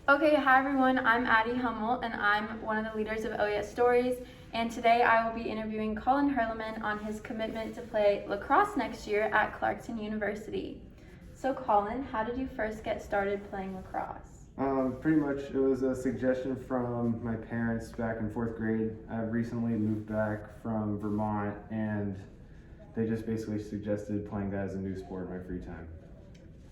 Okay, hi everyone, I'm Addie Hummelt and I'm one of the leaders of OES Stories, and today I will be interviewing Colin Hurliman on his commitment to play lacrosse next year at Clarkson University. So Colin, how did you first get started playing lacrosse? Pretty much it was a suggestion from my parents back in fourth grade. I've recently moved back from Vermont and they just basically suggested playing that as a new sport in my free time.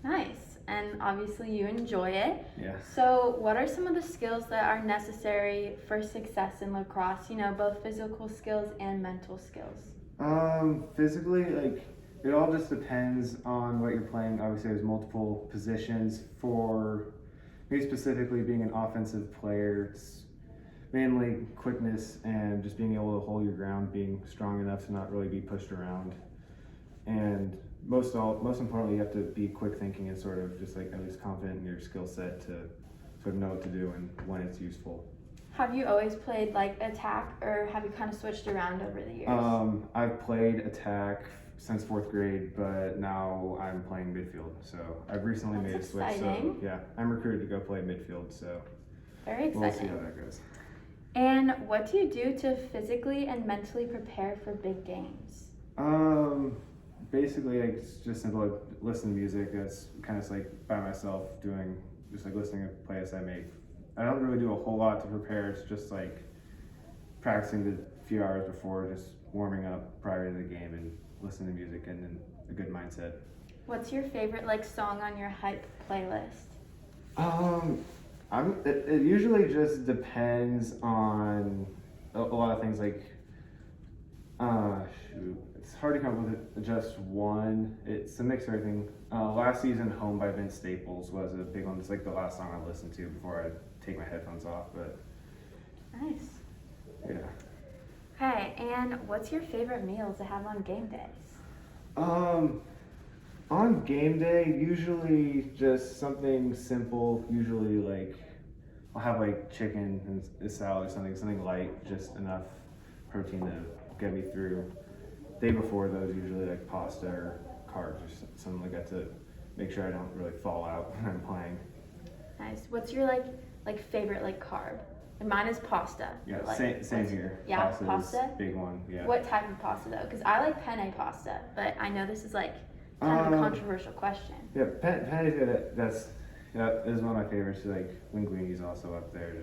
Nice, and obviously you enjoy it. Yeah. So what are some of the skills that are necessary for success in lacrosse, both physical skills and mental skills? Physically, it all just depends on what you're playing. Obviously, there's multiple positions. For me specifically, being an offensive player, it's mainly quickness and just being able to hold your ground, being strong enough to not really be pushed around. And most importantly, you have to be quick thinking and sort of just at least confident in your skill set to sort of know what to do and when it's useful. Have you always played attack, or have you kind of switched around over the years? I've played attack since fourth grade, but now I'm playing midfield. So I've recently made a switch. Exciting. So yeah, I'm recruited to go play midfield. So very exciting. We'll see how that goes. And what do you do to physically and mentally prepare for big games? Basically, it's just simple. Listen to music. That's kind of by myself doing just listening to plays I make. I don't really do a whole lot to prepare. It's just practicing the few hours before, just warming up prior to the game and listening to music and then a good mindset. What's your favorite song on your hype playlist? It usually just depends on a lot of things. It's hard to come up with just one. It's a mix of everything. Last season, "Home" by Vince Staples was a big one. It's the last song I listened to before I take my headphones off. But nice. Yeah. Okay, and what's your favorite meal to have on game days? On game day, usually just something simple. Usually I'll have chicken and a salad or something light, just enough protein to get me through. Day before those, usually pasta or carbs or something like that to make sure I don't really fall out when I'm playing. Nice. What's your favorite carb? And mine is pasta. Yeah, same here. Yeah, pasta? Big one, yeah. What type of pasta though? Because I like penne pasta, but I know this is kind of a controversial question. Yeah, penne is good. That is one of my favorites. Linguine is also up there.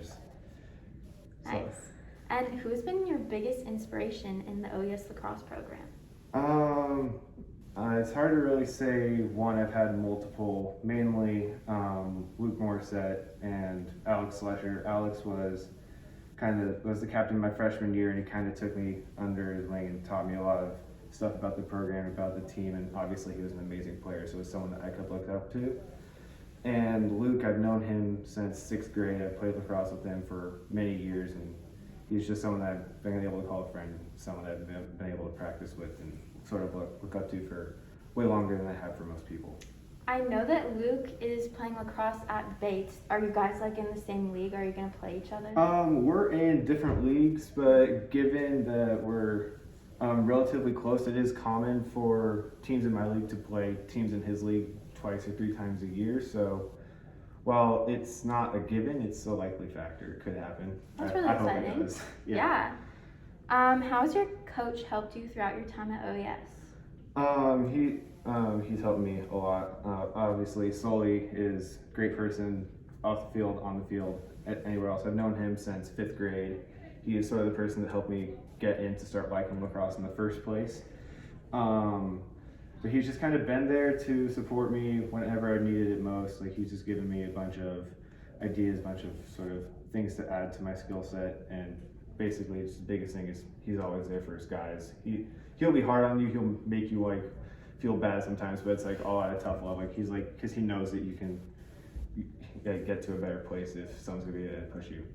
Nice. So. And who's been your biggest inspiration in the OES lacrosse program? It's hard to really say one. I've had multiple, mainly Luke Morissette and Alex Slusher. Alex was the captain my freshman year, and he kind of took me under his wing and taught me a lot of stuff about the program, about the team, and obviously he was an amazing player, so it was someone that I could look up to. And Luke, I've known him since sixth grade. I played lacrosse with him for many years, and he's just someone that I've been able to call a friend, someone that I've been able to practice with and sort of look up to for way longer than I have for most people. I know that Luke is playing lacrosse at Bates. Are you guys in the same league? Are you going to play each other? We're in different leagues, but given that we're relatively close, it is common for teams in my league to play teams in his league twice or three times a year. So while it's not a given, it's a likely factor. It could happen. That's really exciting. Hope it does. Yeah. How has your coach helped you throughout your time at OES? He's helped me a lot. Obviously, Sully is a great person off the field, on the field, anywhere else. I've known him since fifth grade. He is sort of the person that helped me get in to start liking lacrosse in the first place. But he's just kind of been there to support me whenever I needed it most. He's just given me a bunch of ideas, a bunch of sort of things to add to my skill set, and basically it's the biggest thing is he's always there for his guys. He'll be hard on you, he'll make you feel bad sometimes, but it's all at a tough love. He's because he knows that you can get to a better place if someone's gonna be there to push you.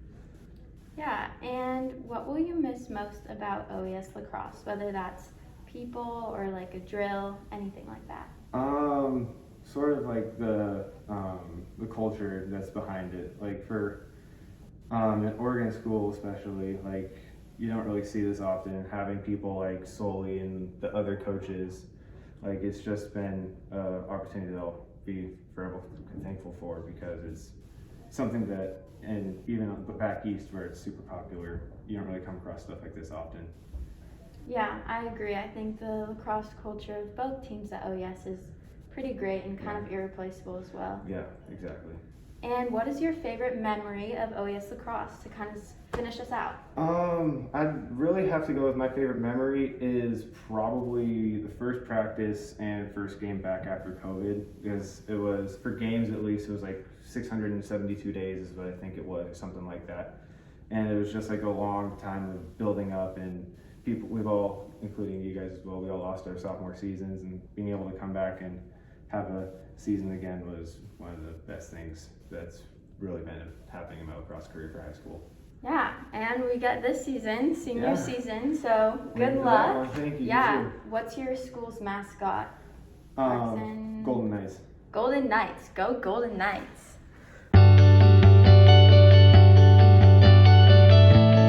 Yeah, and what will you miss most about OES lacrosse, whether that's people or a drill, anything like that? Sort of the culture that's behind it. For in Oregon school especially, you don't really see this often. Having people like Sully and the other coaches, it's just been an opportunity that I'll be forever thankful for, because it's something that, and even back east where it's super popular, you don't really come across stuff like this often. Yeah, I agree. I think the lacrosse culture of both teams at OES is pretty great and kind of irreplaceable as well. Yeah, exactly. And what is your favorite memory of OES lacrosse to kind of finish us out? I'd really have to go with my favorite memory is probably the first practice and first game back after COVID, because it was, for games at least, it was like 672 days is what I think it was, or something like that. And it was just like a long time of building up, and people, we've all, including you guys as well, we all lost our sophomore seasons, and being able to come back and have a season again was one of the best things that's really been happening in my lacrosse career for high school. Yeah, and we get this season, senior season, so good Thank you for luck. that one. Thank you. Yeah, You too. what's your school's mascot? Clarkson. Golden Knights. Golden Knights. Go Golden Knights.